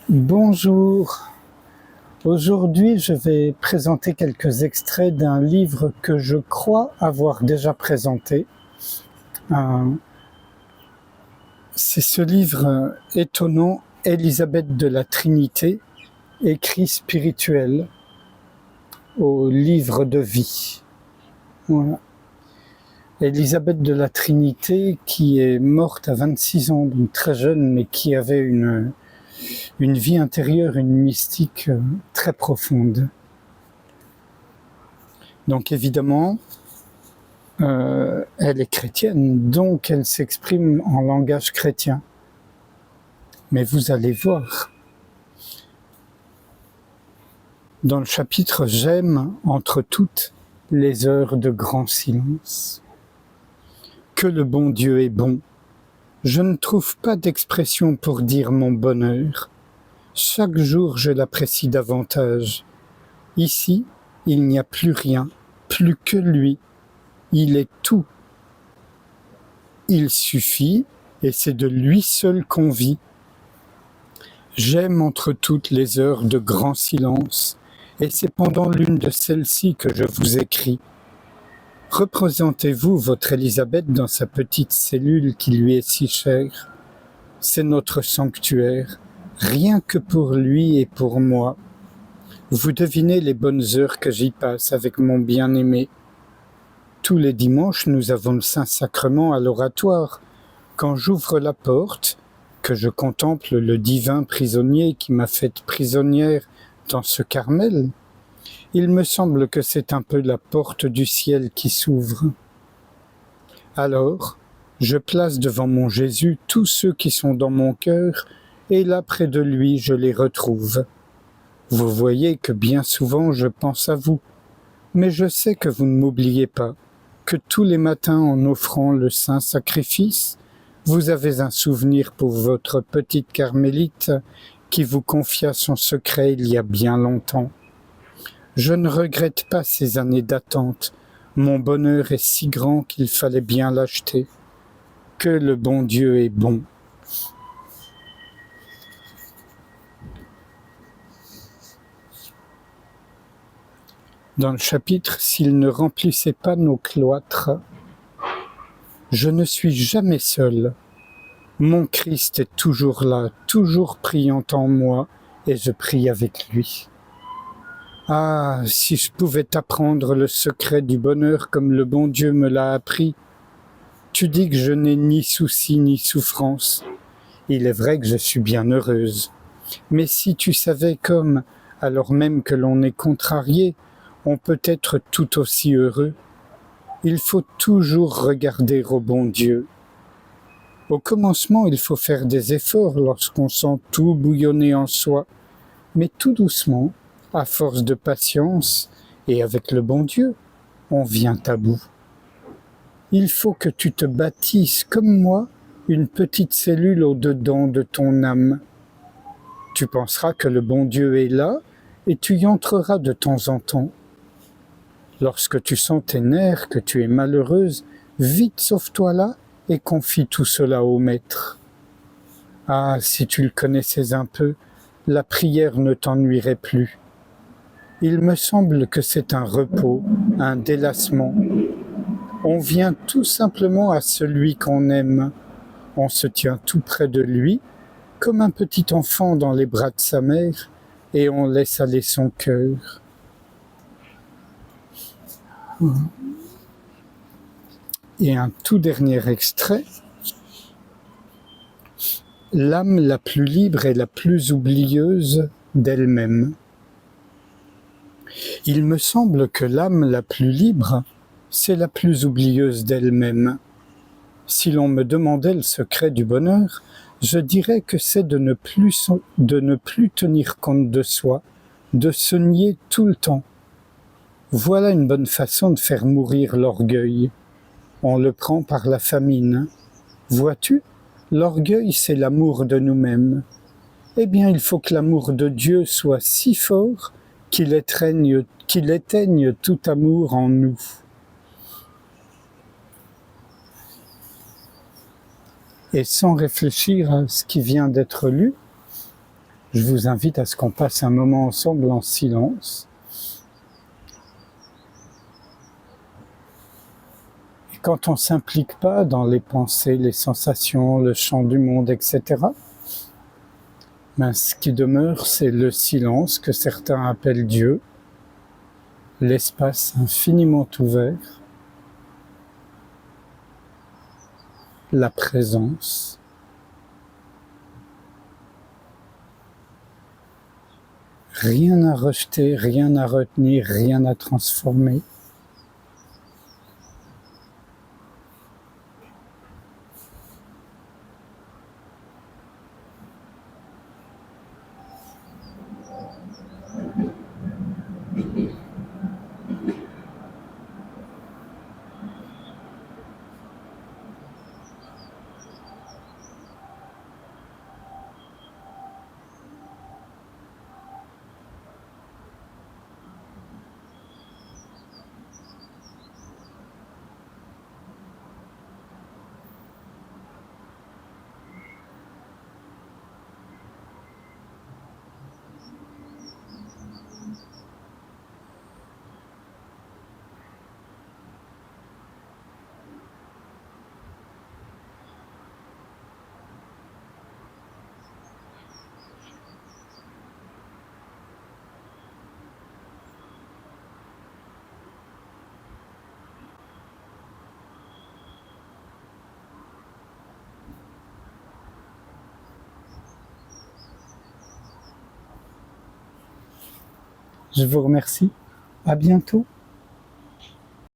Bonjour. Aujourd'hui, je vais présenter quelques extraits d'un livre que je crois avoir déjà présenté. C'est ce livre étonnant, Élisabeth de la Trinité, écrit spirituel au livre de vie. Voilà. Élisabeth de la Trinité, qui est morte à 26 ans, donc très jeune, mais qui avait une vie intérieure, une mystique très profonde. Donc évidemment, elle est chrétienne, donc elle s'exprime en langage chrétien. Mais vous allez voir, dans le chapitre « J'aime entre toutes les heures de grand silence ». Que le bon Dieu est bon. Je ne trouve pas d'expression pour dire mon bonheur. Chaque jour, je l'apprécie davantage. Ici, il n'y a plus rien, plus que lui. Il est tout. Il suffit, et c'est de lui seul qu'on vit. J'aime entre toutes les heures de grand silence, et c'est pendant l'une de celles-ci que je vous écris. Représentez-vous votre Élisabeth dans sa petite cellule qui lui est si chère. C'est notre sanctuaire, rien que pour lui et pour moi. Vous devinez les bonnes heures que j'y passe avec mon bien-aimé. Tous les dimanches, nous avons le Saint-Sacrement à l'oratoire. Quand j'ouvre la porte, que je contemple le divin prisonnier qui m'a faite prisonnière dans ce Carmel, il me semble que c'est un peu la porte du ciel qui s'ouvre. Alors, je place devant mon Jésus tous ceux qui sont dans mon cœur, et là près de lui je les retrouve. Vous voyez que bien souvent je pense à vous, mais je sais que vous ne m'oubliez pas, que tous les matins en offrant le saint sacrifice, vous avez un souvenir pour votre petite carmélite qui vous confia son secret il y a bien longtemps. Je ne regrette pas ces années d'attente. Mon bonheur est si grand qu'il fallait bien l'acheter. Que le bon Dieu est bon. Dans le chapitre « S'il ne remplissait pas nos cloîtres », je ne suis jamais seul. Mon Christ est toujours là, toujours priant en moi, et je prie avec lui. Ah, si je pouvais t'apprendre le secret du bonheur comme le bon Dieu me l'a appris. Tu dis que je n'ai ni souci ni souffrance. Il est vrai que je suis bien heureuse. Mais si tu savais comme, alors même que l'on est contrarié, on peut être tout aussi heureux. Il faut toujours regarder au bon Dieu. Au commencement, il faut faire des efforts lorsqu'on sent tout bouillonner en soi, mais tout doucement, à force de patience et avec le bon Dieu, on vient à bout. Il faut que tu te bâtisses, comme moi, une petite cellule au-dedans de ton âme. Tu penseras que le bon Dieu est là et tu y entreras de temps en temps. Lorsque tu sens tes nerfs, que tu es malheureuse, vite sauve-toi là et confie tout cela au Maître. Ah, si tu le connaissais un peu, la prière ne t'ennuierait plus. Il me semble que c'est un repos, un délassement. On vient tout simplement à celui qu'on aime. On se tient tout près de lui, comme un petit enfant dans les bras de sa mère, et on laisse aller son cœur. Et un tout dernier extrait. L'âme la plus libre est la plus oublieuse d'elle-même. Il me semble que l'âme la plus libre, c'est la plus oublieuse d'elle-même. Si l'on me demandait le secret du bonheur, je dirais que c'est de ne plus tenir compte de soi, de se nier tout le temps. Voilà une bonne façon de faire mourir l'orgueil. On le prend par la famine. Vois-tu, l'orgueil, c'est l'amour de nous-mêmes. Eh bien, il faut que l'amour de Dieu soit si fort qu'il éteigne tout amour en nous. Et sans réfléchir à ce qui vient d'être lu, Je vous invite à ce qu'on passe un moment ensemble en silence. Et quand on ne s'implique pas dans les pensées, les sensations, le chant du monde, etc., ben, ce qui demeure, c'est le silence que certains appellent Dieu, l'espace infiniment ouvert, la présence. Rien à rejeter, rien à retenir, rien à transformer. Je vous remercie. À bientôt.